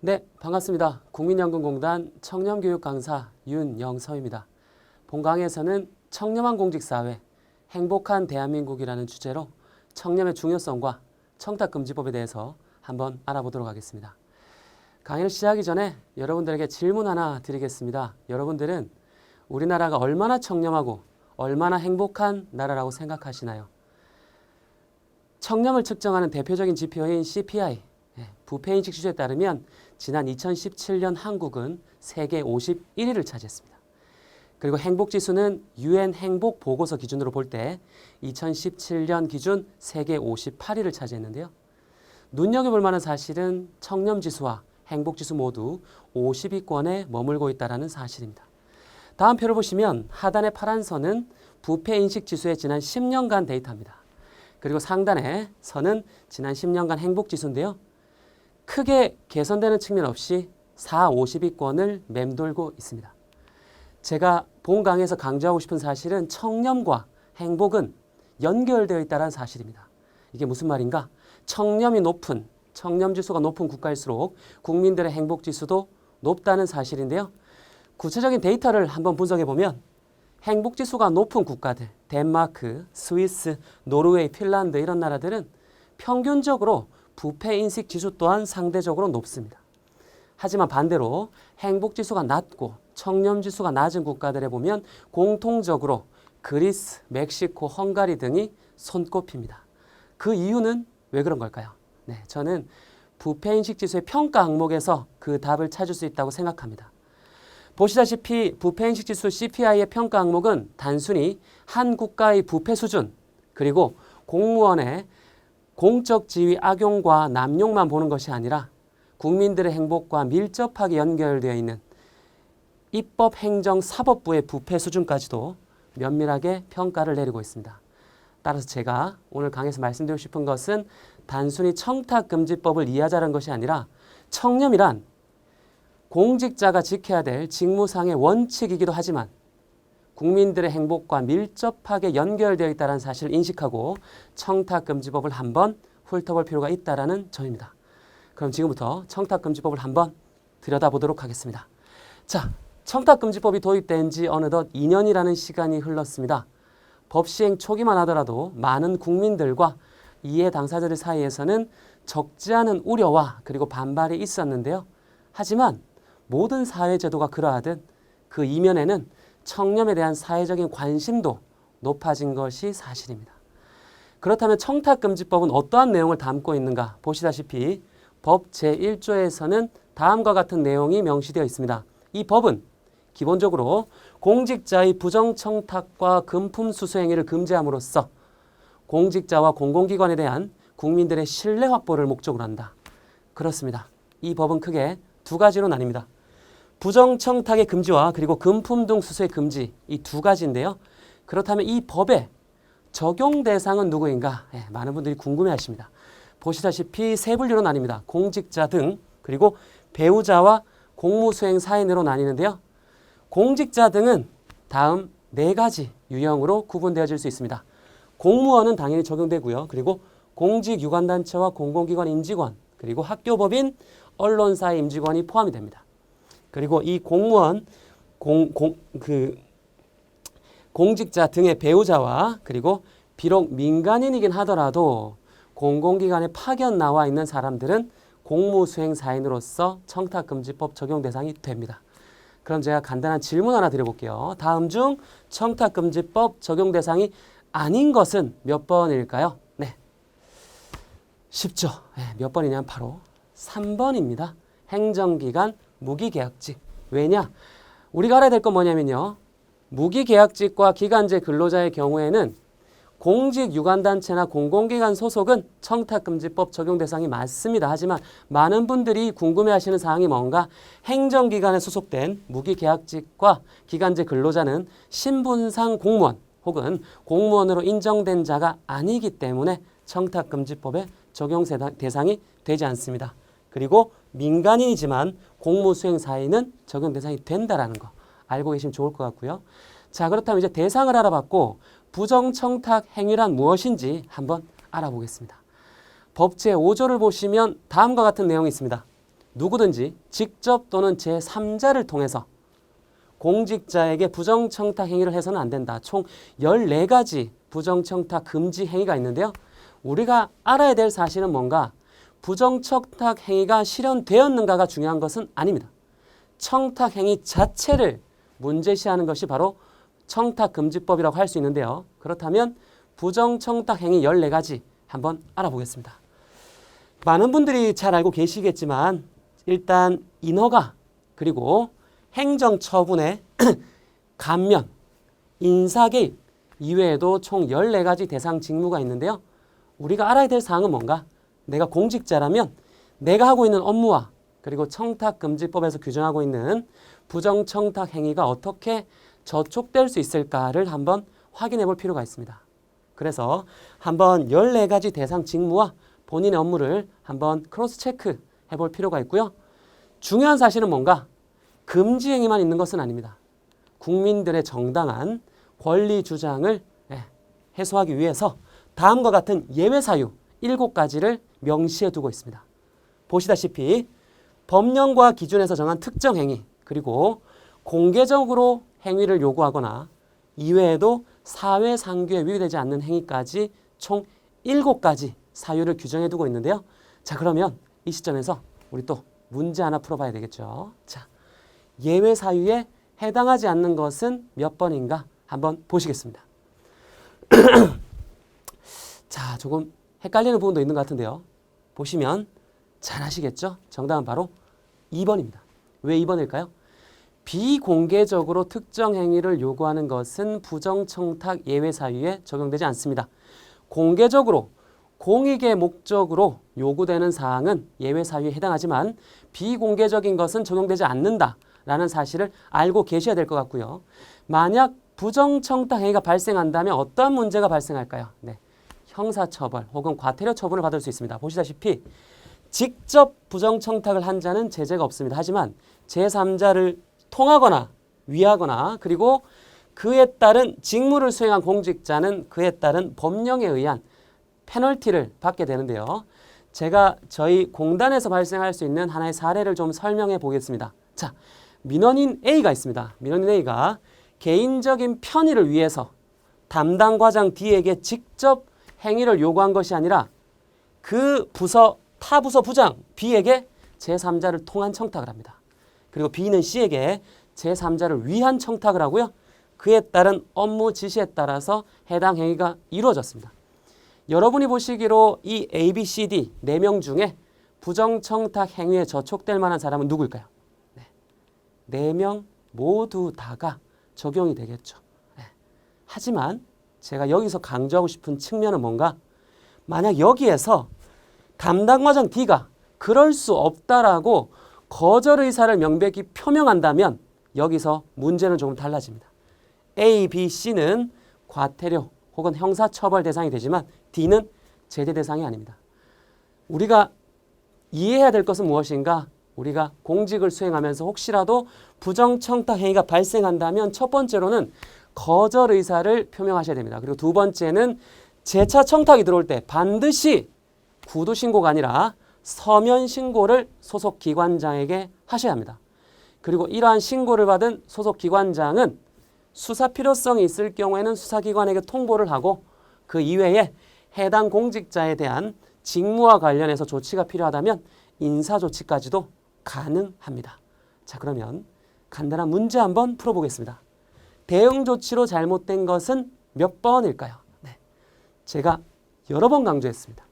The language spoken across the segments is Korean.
네, 반갑습니다. 국민연금공단 청렴교육 강사 윤영서입니다. 본 강의에서는 청렴한 공직사회, 행복한 대한민국이라는 주제로 청렴의 중요성과 청탁금지법에 대해서 한번 알아보도록 하겠습니다. 강의를 시작하기 전에 여러분들에게 질문 하나 드리겠습니다. 여러분들은 우리나라가 얼마나 청렴하고 얼마나 행복한 나라라고 생각하시나요? 청렴을 측정하는 대표적인 지표인 CPI, 부패인식 지수에 따르면 지난 2017년 한국은 세계 51위를 차지했습니다. 그리고 행복지수는 UN 행복보고서 기준으로 볼 때 2017년 기준 세계 58위를 차지했는데요. 눈여겨볼 만한 사실은 청렴지수와 행복지수 모두 50위권에 머물고 있다는 사실입니다. 다음 표를 보시면 하단의 파란 선은 부패인식지수의 지난 10년간 데이터입니다. 그리고 상단의 선은 지난 10년간 행복지수인데요. 크게 개선되는 측면 없이 4, 50위권을 맴돌고 있습니다. 제가 본 강의에서 강조하고 싶은 사실은 청렴과 행복은 연결되어 있다는 사실입니다. 이게 무슨 말인가? 청렴지수가 높은 국가일수록 국민들의 행복지수도 높다는 사실인데요. 구체적인 데이터를 한번 분석해 보면 행복지수가 높은 국가들, 덴마크, 스위스, 노르웨이, 핀란드 이런 나라들은 평균적으로 부패인식 지수 또한 상대적으로 높습니다. 하지만 반대로 행복지수가 낮고 청렴지수가 낮은 국가들에 보면 공통적으로 그리스, 멕시코, 헝가리 등이 손꼽힙니다. 그 이유는 왜 그런 걸까요? 네, 저는 부패인식 지수의 평가 항목에서 그 답을 찾을 수 있다고 생각합니다. 보시다시피 부패인식 지수 CPI의 평가 항목은 단순히 한 국가의 부패 수준 그리고 공무원의 공적 지위 악용과 남용만 보는 것이 아니라 국민들의 행복과 밀접하게 연결되어 있는 입법, 행정, 사법부의 부패 수준까지도 면밀하게 평가를 내리고 있습니다. 따라서 제가 오늘 강의에서 말씀드리고 싶은 것은 단순히 청탁금지법을 이해하자는 것이 아니라 청렴이란 공직자가 지켜야 될 직무상의 원칙이기도 하지만 국민들의 행복과 밀접하게 연결되어 있다는 사실을 인식하고 청탁금지법을 한번 훑어볼 필요가 있다는 점입니다. 그럼 지금부터 청탁금지법을 한번 들여다보도록 하겠습니다. 자, 청탁금지법이 도입된 지 어느덧 2년이라는 시간이 흘렀습니다. 법 시행 초기만 하더라도 많은 국민들과 이해 당사자들 사이에서는 적지 않은 우려와 그리고 반발이 있었는데요. 하지만 모든 사회제도가 그러하듯 그 이면에는 청렴에 대한 사회적인 관심도 높아진 것이 사실입니다. 그렇다면 청탁금지법은 어떠한 내용을 담고 있는가? 보시다시피 법 제1조에서는 다음과 같은 내용이 명시되어 있습니다. 이 법은 기본적으로 공직자의 부정청탁과 금품수수 행위를 금지함으로써 공직자와 공공기관에 대한 국민들의 신뢰 확보를 목적으로 한다. 그렇습니다. 이 법은 크게 두 가지로 나뉩니다. 부정청탁의 금지와 그리고 금품 등 수수의 금지 이 두 가지인데요. 그렇다면 이 법의 적용 대상은 누구인가? 많은 분들이 궁금해하십니다. 보시다시피 세 분류로 나뉩니다. 공직자 등 그리고 배우자와 공무수행 사인으로 나뉘는데요. 공직자 등은 다음 네 가지 유형으로 구분되어질 수 있습니다. 공무원은 당연히 적용되고요. 그리고 공직유관단체와 공공기관 임직원 그리고 학교법인 언론사의 임직원이 포함이 됩니다. 그리고 이 공무원, 공직자 등의 배우자와 그리고 비록 민간인이긴 하더라도 공공기관에 파견 나와 있는 사람들은 공무수행사인으로서 청탁금지법 적용 대상이 됩니다. 그럼 제가 간단한 질문 하나 드려볼게요. 다음 중 청탁금지법 적용 대상이 아닌 것은 몇 번일까요? 네, 쉽죠. 몇 번이냐면 바로 3번입니다. 행정기관 무기계약직. 왜냐? 우리가 알아야 될 건 뭐냐면요. 무기계약직과 기간제 근로자의 경우에는 공직유관단체나 공공기관 소속은 청탁금지법 적용 대상이 맞습니다. 하지만 많은 분들이 궁금해하시는 사항이 뭔가 행정기관에 소속된 무기계약직과 기간제 근로자는 신분상 공무원 혹은 공무원으로 인정된 자가 아니기 때문에 청탁금지법의 적용 대상이 되지 않습니다. 그리고 민간인이지만 공무수행사인은 적용 대상이 된다는 거 알고 계시면 좋을 것 같고요. 자, 그렇다면 이제 대상을 알아봤고 부정청탁 행위란 무엇인지 한번 알아보겠습니다. 법 제5조를 보시면 다음과 같은 내용이 있습니다. 누구든지 직접 또는 제3자를 통해서 공직자에게 부정청탁 행위를 해서는 안 된다. 총 14가지 부정청탁 금지 행위가 있는데요. 우리가 알아야 될 사실은 뭔가 부정청탁 행위가 실현되었는가가 중요한 것은 아닙니다. 청탁 행위 자체를 문제시하는 것이 바로 청탁금지법이라고 할 수 있는데요. 그렇다면 부정청탁 행위 14가지 한번 알아보겠습니다. 많은 분들이 잘 알고 계시겠지만 일단 인허가 그리고 행정처분의 감면, 인사개입 이외에도 총 14가지 대상 직무가 있는데요. 우리가 알아야 될 사항은 뭔가 내가 공직자라면 내가 하고 있는 업무와 그리고 청탁금지법에서 규정하고 있는 부정청탁 행위가 어떻게 저촉될 수 있을까를 한번 확인해 볼 필요가 있습니다. 그래서 한번 14가지 대상 직무와 본인의 업무를 한번 크로스 체크 해볼 필요가 있고요. 중요한 사실은 뭔가 금지 행위만 있는 것은 아닙니다. 국민들의 정당한 권리 주장을 해소하기 위해서 다음과 같은 예외 사유 7가지를 명시해 두고 있습니다. 보시다시피 법령과 기준에서 정한 특정 행위 그리고 공개적으로 행위를 요구하거나 이외에도 사회상규에 위배되지 않는 행위까지 총 7가지 사유를 규정해 두고 있는데요. 자, 그러면 이 시점에서 우리 또 문제 하나 풀어봐야 되겠죠. 자, 예외 사유에 해당하지 않는 것은 몇 번인가 한번 보시겠습니다. 자, 조금 헷갈리는 부분도 있는 것 같은데요. 보시면 잘 아시겠죠? 정답은 바로 2번입니다. 왜 2번일까요? 비공개적으로 특정 행위를 요구하는 것은 부정청탁 예외 사유에 적용되지 않습니다. 공개적으로 공익의 목적으로 요구되는 사항은 예외 사유에 해당하지만 비공개적인 것은 적용되지 않는다라는 사실을 알고 계셔야 될 것 같고요. 만약 부정청탁 행위가 발생한다면 어떤 문제가 발생할까요? 네, 형사처벌 혹은 과태료 처분을 받을 수 있습니다. 보시다시피 직접 부정청탁을 한 자는 제재가 없습니다. 하지만 제3자를 통하거나 위하거나 그리고 그에 따른 직무를 수행한 공직자는 그에 따른 법령에 의한 페널티를 받게 되는데요. 제가 저희 공단에서 발생할 수 있는 하나의 사례를 좀 설명해 보겠습니다. 자, 민원인 A가 있습니다. 민원인 A가 개인적인 편의를 위해서 담당 과장 D에게 직접 행위를 요구한 것이 아니라 그 부서 타 부서 부장 B에게 제3자를 통한 청탁을 합니다. 그리고 B는 C에게 제3자를 위한 청탁을 하고요. 그에 따른 업무 지시에 따라서 해당 행위가 이루어졌습니다. 여러분이 보시기로 이 A, B, C, D 4명 중에 부정청탁 행위에 저촉될 만한 사람은 누구일까요? 네. 4명 모두 다가 적용이 되겠죠. 네. 하지만 제가 여기서 강조하고 싶은 측면은 뭔가 만약 여기에서 담당 과장 D가 그럴 수 없다라고 거절 의사를 명백히 표명한다면 여기서 문제는 조금 달라집니다. A, B, C는 과태료 혹은 형사처벌 대상이 되지만 D는 제재 대상이 아닙니다. 우리가 이해해야 될 것은 무엇인가? 우리가 공직을 수행하면서 혹시라도 부정청탁 행위가 발생한다면 첫 번째로는 거절 의사를 표명하셔야 됩니다. 그리고 두 번째는 재차 청탁이 들어올 때 반드시 구두 신고가 아니라 서면 신고를 소속 기관장에게 하셔야 합니다. 그리고 이러한 신고를 받은 소속 기관장은 수사 필요성이 있을 경우에는 수사기관에게 통보를 하고 그 이외에 해당 공직자에 대한 직무와 관련해서 조치가 필요하다면 인사조치까지도 가능합니다. 자, 그러면 간단한 문제 한번 풀어보겠습니다. 대응 조치로 잘못된 것은 몇 번일까요? 네, 제가 여러 번 강조했습니다.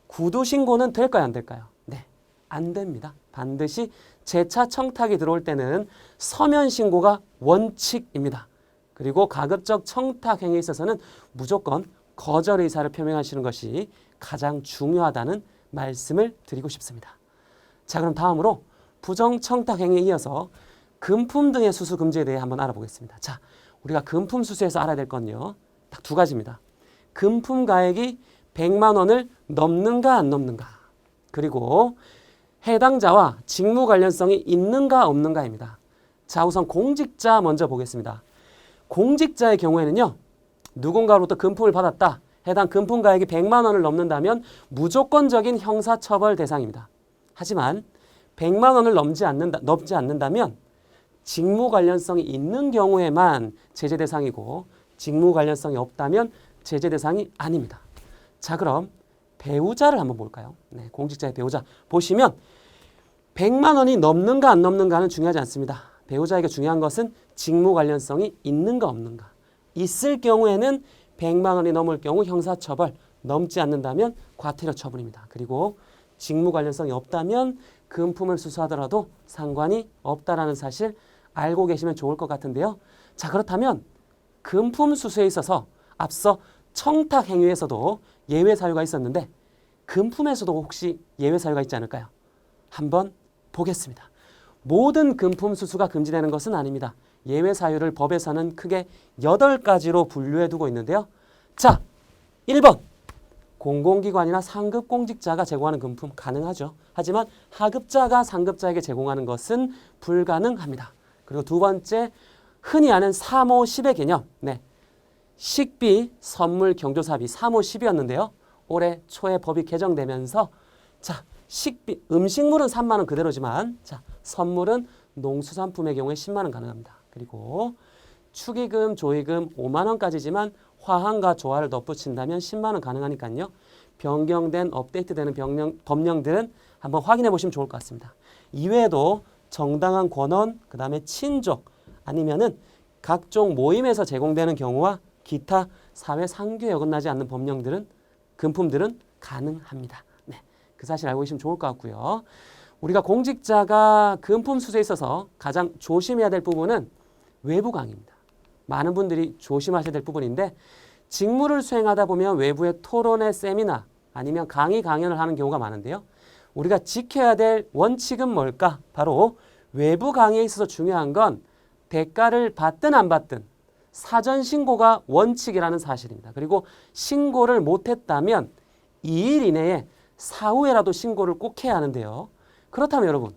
구두 신고는 될까요? 안 될까요? 네, 안 됩니다. 반드시 재차 청탁이 들어올 때는 서면 신고가 원칙입니다. 그리고 가급적 청탁 행위에 있어서는 무조건 거절 의사를 표명하시는 것이 가장 중요하다는 말씀을 드리고 싶습니다. 자, 그럼 다음으로 부정청탁 행위에 이어서 금품 등의 수수 금지에 대해 한번 알아보겠습니다. 자, 우리가 금품 수수에서 알아야 될 건요, 딱 2가지입니다. 금품 가액이 100만 원을 넘는가 안 넘는가, 그리고 해당자와 직무 관련성이 있는가 없는가입니다. 자, 우선 공직자 먼저 보겠습니다. 공직자의 경우에는요, 누군가로부터 금품을 받았다. 해당 금품 가액이 100만 원을 넘는다면 무조건적인 형사처벌 대상입니다. 하지만 100만 원을 넘지 않는다면 직무 관련성이 있는 경우에만 제재 대상이고 직무 관련성이 없다면 제재 대상이 아닙니다. 자, 그럼 배우자를 한번 볼까요? 네, 공직자의 배우자. 보시면 100만 원이 넘는가 안 넘는가는 중요하지 않습니다. 배우자에게 중요한 것은 직무 관련성이 있는가 없는가. 있을 경우에는 100만 원이 넘을 경우 형사처벌, 넘지 않는다면 과태료 처분입니다. 그리고 직무 관련성이 없다면 금품을 수수하더라도 상관이 없다라는 사실 알고 계시면 좋을 것 같은데요. 자, 그렇다면 금품 수수에 있어서 앞서 청탁 행위에서도 예외 사유가 있었는데 금품에서도 혹시 예외 사유가 있지 않을까요? 한번 보겠습니다. 모든 금품 수수가 금지되는 것은 아닙니다. 예외 사유를 법에서는 크게 8가지로 분류해 두고 있는데요. 자, 1번. 공공기관이나 상급 공직자가 제공하는 금품 가능하죠. 하지만 하급자가 상급자에게 제공하는 것은 불가능합니다. 그리고 두 번째, 흔히 아는 3호 10의 개념. 네. 식비, 선물, 경조사비 3호 10이었는데요. 올해 초에 법이 개정되면서 자, 식비, 음식물은 3만 원 그대로지만 자, 선물은 농수산품의 경우에 10만 원 가능합니다. 그리고 축의금, 조의금 5만 원까지지만 화환과 조화를 덧붙인다면 10만 원 가능하니까요. 변경된, 업데이트되는 법령들은 한번 확인해 보시면 좋을 것 같습니다. 이외에도 정당한 권원, 그 다음에 친족, 아니면은 각종 모임에서 제공되는 경우와 기타 사회 상규에 어긋나지 않는 법령들은, 금품들은 가능합니다. 네, 그 사실 알고 계시면 좋을 것 같고요. 우리가 공직자가 금품 수수에 있어서 가장 조심해야 될 부분은 외부 강의입니다. 많은 분들이 조심하셔야 될 부분인데 직무를 수행하다 보면 외부의 토론회, 세미나 아니면 강의, 강연을 하는 경우가 많은데요. 우리가 지켜야 될 원칙은 뭘까? 바로 외부 강의에 있어서 중요한 건 대가를 받든 안 받든 사전 신고가 원칙이라는 사실입니다. 그리고 신고를 못했다면 2일 이내에 사후에라도 신고를 꼭 해야 하는데요. 그렇다면 여러분,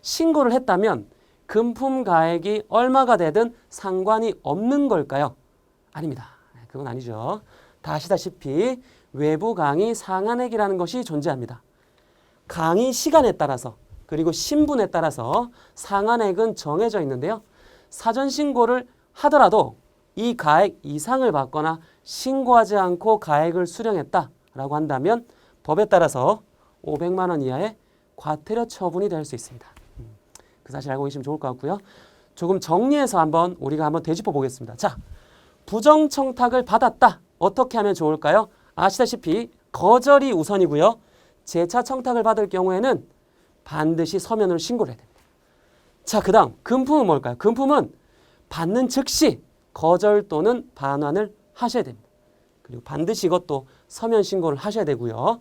신고를 했다면 금품 가액이 얼마가 되든 상관이 없는 걸까요? 아닙니다. 그건 아니죠. 다 아시다시피 외부 강의 상한액이라는 것이 존재합니다. 강의 시간에 따라서 그리고 신분에 따라서 상한액은 정해져 있는데요. 사전 신고를 하더라도 이 가액 이상을 받거나 신고하지 않고 가액을 수령했다라고 한다면 법에 따라서 500만 원 이하의 과태료 처분이 될 수 있습니다. 그 사실 알고 계시면 좋을 것 같고요. 조금 정리해서 우리가 한번 되짚어 보겠습니다. 자, 부정청탁을 받았다. 어떻게 하면 좋을까요? 아시다시피 거절이 우선이고요. 재차 청탁을 받을 경우에는 반드시 서면으로 신고를 해야 됩니다. 자, 그 다음 금품은 뭘까요? 금품은 받는 즉시 거절 또는 반환을 하셔야 됩니다. 그리고 반드시 이것도 서면 신고를 하셔야 되고요.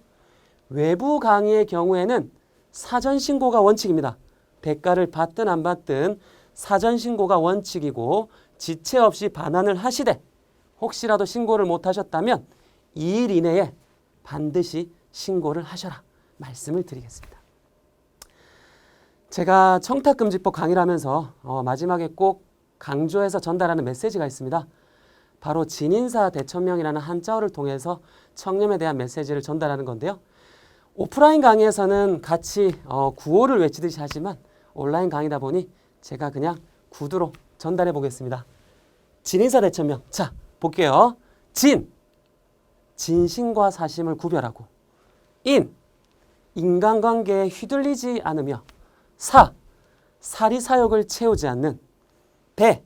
외부 강의의 경우에는 사전 신고가 원칙입니다. 대가를 받든 안 받든 사전 신고가 원칙이고 지체 없이 반환을 하시되 혹시라도 신고를 못 하셨다면 2일 이내에 반드시 신고를 하셔라 말씀을 드리겠습니다. 제가 청탁금지법 강의를 하면서 마지막에 꼭 강조해서 전달하는 메시지가 있습니다. 바로 진인사 대천명이라는 한자어를 통해서 청렴에 대한 메시지를 전달하는 건데요. 오프라인 강의에서는 같이 구호를 외치듯이 하지만 온라인 강의다 보니 제가 그냥 구두로 전달해 보겠습니다. 진인사 대천명. 자, 볼게요. 진, 진심과 사심을 구별하고 인, 인간관계에 휘둘리지 않으며 사, 사리사욕을 채우지 않는 대,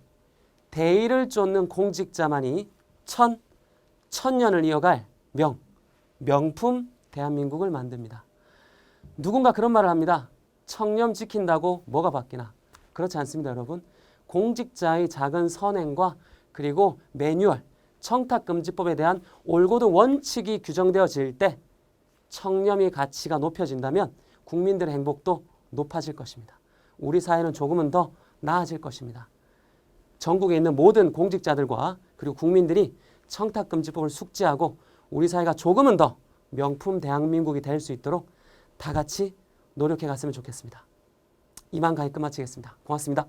대의를 쫓는 공직자만이 천년을 이어갈 명품 대한민국을 만듭니다. 누군가 그런 말을 합니다. 청렴 지킨다고 뭐가 바뀌나? 그렇지 않습니다, 여러분. 공직자의 작은 선행과 그리고 매뉴얼, 청탁금지법에 대한 올곧은 원칙이 규정되어질 때 청렴의 가치가 높여진다면 국민들의 행복도 높아질 것입니다. 우리 사회는 조금은 더 나아질 것입니다. 전국에 있는 모든 공직자들과 그리고 국민들이 청탁금지법을 숙지하고 우리 사회가 조금은 더 명품 대한민국이 될 수 있도록 다 같이 노력해 갔으면 좋겠습니다. 이만 강의 끝마치겠습니다. 고맙습니다.